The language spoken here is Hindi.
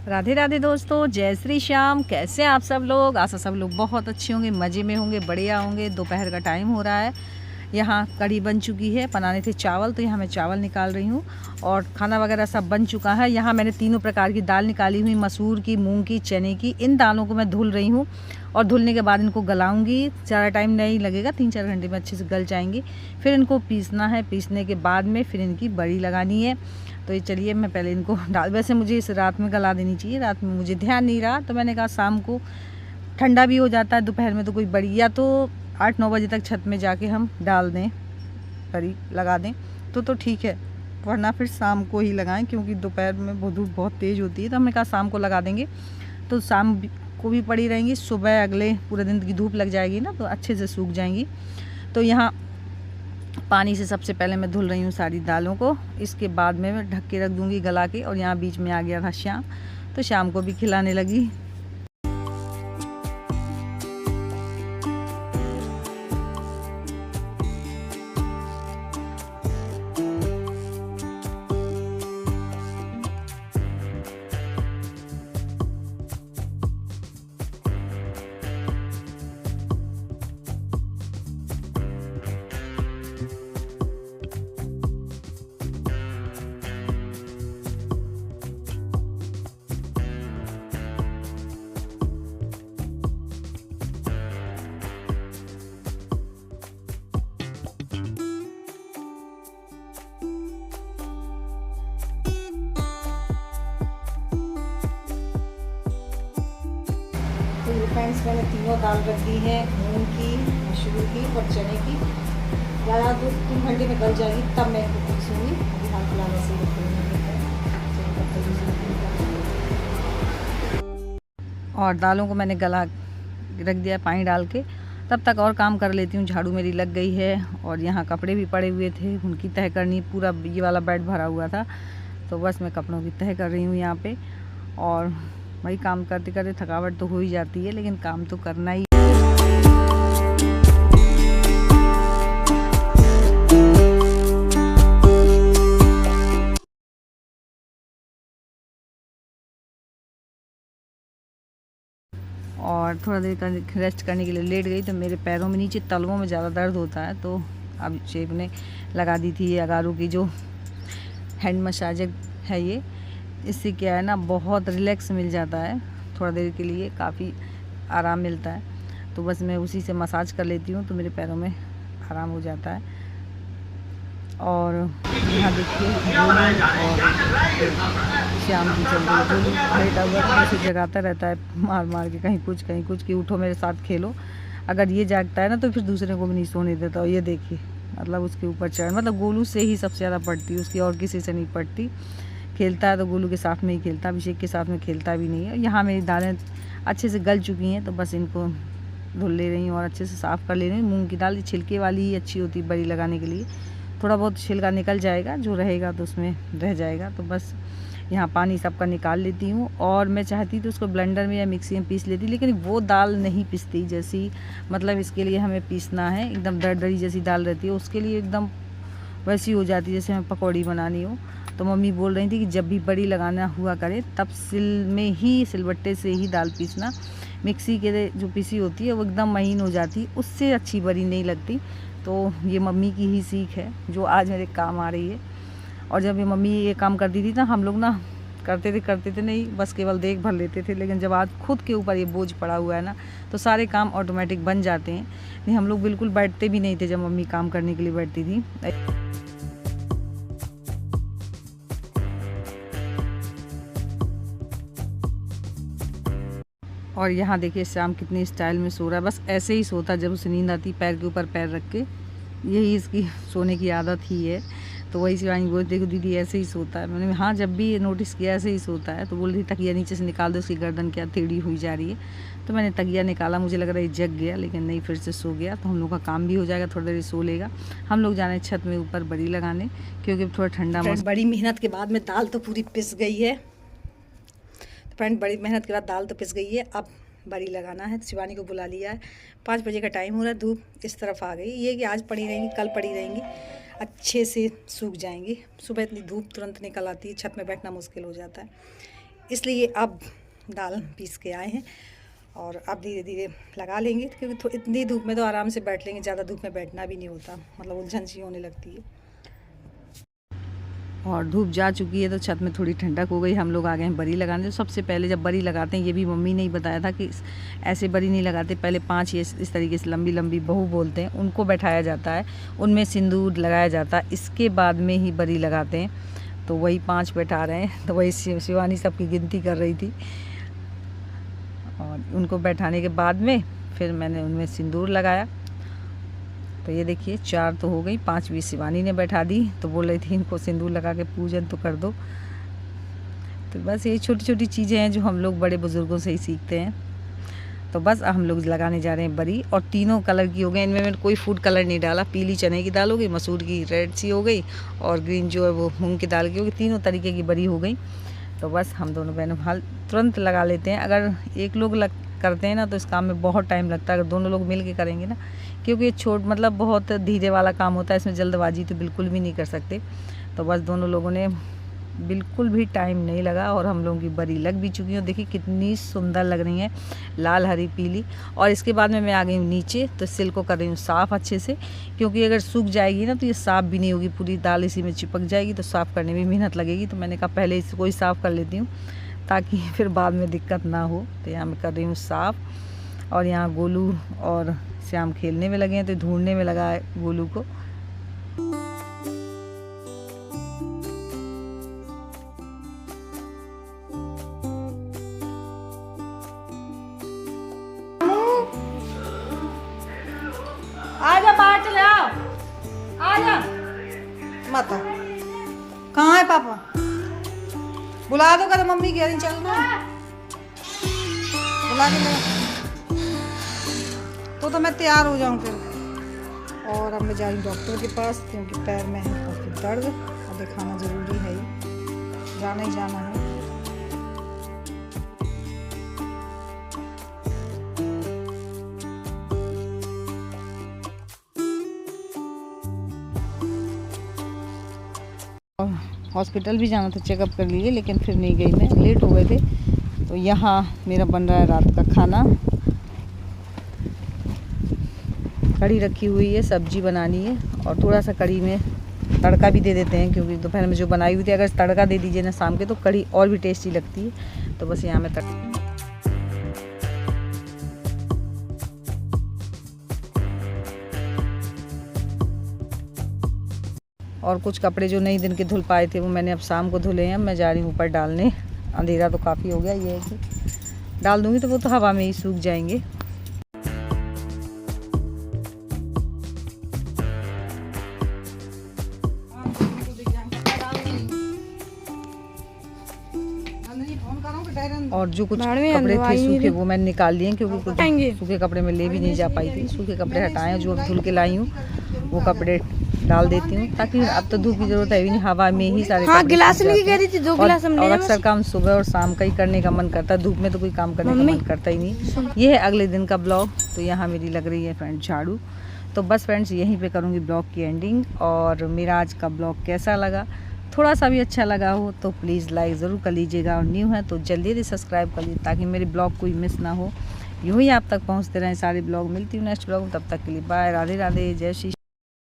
राधे राधे दोस्तों, जय श्री श्याम। कैसे हैं आप सब लोग? आशा सब लोग बहुत अच्छे होंगे, मज़े में होंगे, बढ़िया होंगे। दोपहर का टाइम हो रहा है, यहाँ कढ़ी बन चुकी है। बनाने थे चावल, तो यहाँ मैं चावल निकाल रही हूँ और खाना वगैरह सब बन चुका है। यहाँ मैंने तीनों प्रकार की दाल निकाली हुई, मसूर की, मूंग की, चने की। इन दालों को मैं धुल रही हूँ और धुलने के बाद इनको गलाऊंगी। ज़्यादा टाइम नहीं लगेगा, 3-4 घंटे में अच्छे से गल जाएंगी। फिर इनको पीसना है, पीसने के बाद में फिर इनकी बड़ी लगानी है। तो ये चलिए मैं पहले इनको डाल, वैसे मुझे इस रात में गला देनी चाहिए, रात में मुझे ध्यान नहीं रहा, तो मैंने कहा शाम को ठंडा भी हो जाता है, दोपहर में तो कोई बड़ी, या तो 8-9 बजे तक छत में जाके हम डाल दें, बड़ी लगा दें तो ठीक है, वरना फिर शाम को ही लगाएं, क्योंकि दोपहर में धूप बहुत तेज़ होती है। तो हमने कहा शाम को लगा देंगे तो शाम को भी पड़ी रहेंगी, सुबह अगले पूरे दिन की धूप लग जाएगी ना, तो अच्छे से सूख जाएंगी। तो यहाँ पानी से सबसे पहले मैं धुल रही हूँ सारी दालों को, इसके बाद में मैं ढक के रख दूँगी गला के। और यहाँ बीच में आ गया था श्याम, तो शाम को भी खिलाने लगी। तो ये फ्रेंड्स मैंने तीनों दाल रख दी है, मूंग की, मसूर की और चने की। ज़्यादा 2-3 घंटे में गल जाएगी, तब मैं इनको पीसूँगी। अभी हाल फिलहाल ऐसे ही और दालों को मैंने गला रख दिया पानी डाल के। तब तक और काम कर लेती हूँ, झाड़ू मेरी लग गई है और यहाँ कपड़े भी पड़े हुए थे, उनकी तह करनी। पूरा ये वाला बेड भरा हुआ था, तो बस मैं कपड़ों की तह कर रही हूँ यहाँ पे। और वही काम करते करते थकावट तो हो ही जाती है, लेकिन काम तो करना ही। और थोड़ा देर रेस्ट करने के लिए लेट गई, तो मेरे पैरों में नीचे तलवों में ज़्यादा दर्द होता है, तो अब शेफ ने लगा दी थी ये अगारू की जो हैंड मसाजर है ये। इससे क्या है ना, बहुत रिलैक्स मिल जाता है, थोड़ा देर के लिए काफ़ी आराम मिलता है। तो बस मैं उसी से मसाज कर लेती हूँ, तो मेरे पैरों में आराम हो जाता है। और यहाँ देखिए और शाम की चल रही बैठा हुआ ऐसे जगाता रहता है मार मार के, कहीं कुछ कि उठो मेरे साथ खेलो। अगर ये जागता है ना, तो फिर दूसरे को भी नहीं सोने देता। और ये देखिए, मतलब उसके ऊपर चढ़, मतलब गोलू से ही सबसे ज़्यादा पड़ती है उसकी, और किसी से नहीं पड़ती। खेलता है तो गोलू के साथ में ही खेलता, अभिषेक के साथ में खेलता भी नहीं है। यहाँ मेरी दालें अच्छे से गल चुकी हैं, तो बस इनको धुल ले रही हूँ और अच्छे से साफ़ कर ले रही हूँ। मूंग की दाल छिलके वाली ही अच्छी होती है बड़ी लगाने के लिए, थोड़ा बहुत छिलका निकल जाएगा, जो रहेगा तो उसमें रह जाएगा। तो बस यहाँ पानी सबका निकाल लेती हूँ। और मैं चाहती तो उसको ब्लेंडर में या मिक्सी में पीस लेती, लेकिन वो दाल नहीं पिसती जैसी, मतलब इसके लिए हमें पीसना है, एकदम दरदरी जैसी दाल रहती है, उसके लिए एकदम वैसी हो जाती है जैसे हमें पकौड़ी बनानी हो। तो मम्मी बोल रही थी कि जब भी बड़ी लगाना हुआ करे, तब सिलबट्टे से ही दाल पीसना। मिक्सी के जो पीसी होती है वो एकदम महीन हो जाती, उससे अच्छी बड़ी नहीं लगती। तो ये मम्मी की ही सीख है, जो आज मेरे काम आ रही है। और जब ये मम्मी ये काम करती थी ना, हम लोग ना करते थे नहीं, बस केवल देख भर लेते थे। लेकिन जब आज खुद के ऊपर ये बोझ पड़ा हुआ है ना, तो सारे काम ऑटोमेटिक बन जाते हैं। नहीं, हम लोग बिल्कुल बैठते भी नहीं थे जब मम्मी काम करने के लिए बैठती थी। और यहाँ देखिए श्याम कितनी स्टाइल में सो रहा है। बस ऐसे ही सोता जब उसे नींद आती, पैर के ऊपर पैर रख के। यही इसकी सोने की आदत ही है। तो वही शिवानी बोल, देखो दीदी ऐसे ही सोता है। मैंने हाँ जब भी नोटिस किया ऐसे ही सोता है। तो बोल रही तकिया नीचे से निकाल दो, उसकी गर्दन क्या टेढ़ी हुई जा रही है। तो मैंने तकिया निकाला, मुझे लग रहा है जग गया, लेकिन नहीं, फिर से सो गया। तो हम लोग का काम भी हो जाएगा, थोड़ी देर सो लेगा। हम लोग जाने छत में ऊपर बड़ी लगाने, क्योंकि थोड़ा ठंडा मौसम। बड़ी मेहनत के बाद में दाल तो पूरी पिस गई है फ्रेंड, बड़ी मेहनत के बाद दाल तो पिस गई है। अब बड़ी लगाना है, शिवानी को बुला लिया है। 5 बजे का टाइम हो रहा है, धूप इस तरफ आ गई। ये कि आज पड़ी रहेंगी, कल पड़ी रहेंगी, अच्छे से सूख जाएंगी। सुबह इतनी धूप तुरंत निकल आती है, छत में बैठना मुश्किल हो जाता है। इसलिए अब दाल पीस के आए हैं और अब धीरे धीरे लगा लेंगे, क्योंकि इतनी धूप में तो आराम से बैठ लेंगे, ज़्यादा धूप में बैठना भी नहीं होता, मतलब उलझन सी होने लगती है। और धूप जा चुकी है तो छत में थोड़ी ठंडक हो गई। हम लोग आ गए हैं बरी लगाने। तो सबसे पहले जब बरी लगाते हैं, ये भी मम्मी ने ही बताया था कि ऐसे बरी नहीं लगाते, पहले 5 ये इस तरीके से लंबी लंबी बहू बोलते हैं, उनको बैठाया जाता है, उनमें सिंदूर लगाया जाता है, इसके बाद में ही बरी लगाते हैं। तो वही 5 बैठा रहे हैं, तो वही शिवानी सबकी गिनती कर रही थी। और उनको बैठाने के बाद में फिर मैंने उनमें सिंदूर लगाया। तो ये देखिए 4 तो हो गई, 5वीं शिवानी ने बैठा दी। तो बोल रही थी इनको सिंदूर लगा के पूजन तो कर दो। तो बस ये छोटी छोटी चीज़ें हैं जो हम लोग बड़े बुज़ुर्गों से ही सीखते हैं। तो बस हम लोग लगाने जा रहे हैं बरी, और तीनों कलर की हो गई। इनमें मैंने कोई फूड कलर नहीं डाला। पीली चने की दाल हो गई, मसूर की रेड सी हो गई, और ग्रीन जो है वो मूंग की दाल की हो गई। तीनों तरीके की बरी हो गई। तो बस हम दोनों बहनों हाल तुरंत लगा लेते हैं। अगर एक लोग करते हैं ना तो इस काम में बहुत टाइम लगता है। अगर दोनों लोग मिल के करेंगे ना, क्योंकि ये मतलब बहुत धीरे वाला काम होता है, इसमें जल्दबाजी तो बिल्कुल भी नहीं कर सकते। तो बस दोनों लोगों ने बिल्कुल भी टाइम नहीं लगा, और हम लोगों की बरी लग भी चुकी है। देखिए कितनी सुंदर लग रही है, लाल हरी पीली। और इसके बाद में मैं आ गई हूँ नीचे, तो सिल को कर रही हूँ साफ़ अच्छे से, क्योंकि अगर सूख जाएगी ना तो ये साफ़ भी नहीं होगी, पूरी दाल इसी में चिपक जाएगी, तो साफ़ करने में मेहनत लगेगी। तो मैंने कहा पहले इसको ही साफ़ कर लेती हूँ ताकि फिर बाद में दिक्कत ना हो। तो यहाँ मैं कर रही हूँ साफ़। और यहाँ गोलू और श्याम खेलने में लगे हैं, तो ढूंढने में लगा है गोलू को। आजा बाहर चले आओ, आजा। मत कहाँ है पापा? बुला दो, कर मम्मी कह रही चलना, बुला के ले। तो मैं तैयार हो जाऊँ फिर। और अब मैं जा रही हूँ डॉक्टर के पास, क्योंकि पैर में है काफ़ी दर्द, और दिखाना ज़रूरी है ही, जाना ही जाना है। और हॉस्पिटल भी जाना था, चेकअप कर लिए, लेकिन फिर नहीं गई मैं, लेट हो गए थे। तो यहाँ मेरा बन रहा है रात का खाना। कढ़ी रखी हुई है, सब्जी बनानी है, और थोड़ा सा कढ़ी में तड़का भी दे देते हैं, क्योंकि दोपहर में जो बनाई हुई थी, अगर तड़का दे दीजिए ना शाम के, तो कढ़ी और भी टेस्टी लगती है। तो बस यहाँ में और कुछ कपड़े जो नई दिन के धुल पाए थे वो मैंने अब शाम को धुले हैं। मैं जा रही हूँ ऊपर डालने, अंधेरा तो काफ़ी हो गया। ये है कि डाल दूँगी तो वो तो हवा में ही सूख जाएंगे। और जो कुछ कपड़े थे सूखे वो मैंने निकाल लिए, क्योंकि कुछ सूखे कपड़े में ले भी नहीं जा पाई थी। सूखे कपड़े हटाए, जो अब धुल के लाई हूँ वो कपड़े डाल देती हूँ, ताकि अब तो धूप की जरूरत है भी नहीं, हवा में ही सारे गिलास नहीं कह रही थी, 2 गिलास हमने। और अक्सर काम सुबह और शाम का ही करने का मन करता है, धूप में तो कोई काम करने का मन करता ही नहीं। ये है अगले दिन का ब्लॉग। तो यहाँ मेरी लग रही है फ्रेंड झाड़ू। तो बस फ्रेंड्स यहीं पे करूँगी ब्लॉग की एंडिंग। और मेरा आज का ब्लॉग कैसा लगा, थोड़ा सा भी अच्छा लगा हो तो प्लीज़ लाइक ज़रूर कर लीजिएगा, और न्यू है तो जल्दी सब्सक्राइब कर लीजिए, ताकि मेरे ब्लॉग कोई मिस ना हो। यूँ ही आप तक पहुँचते रहें सारे ब्लॉग। मिलती हूँ नेक्स्ट ब्लॉग में, तब तक के लिए बाय, राधे राधे, जय श्री।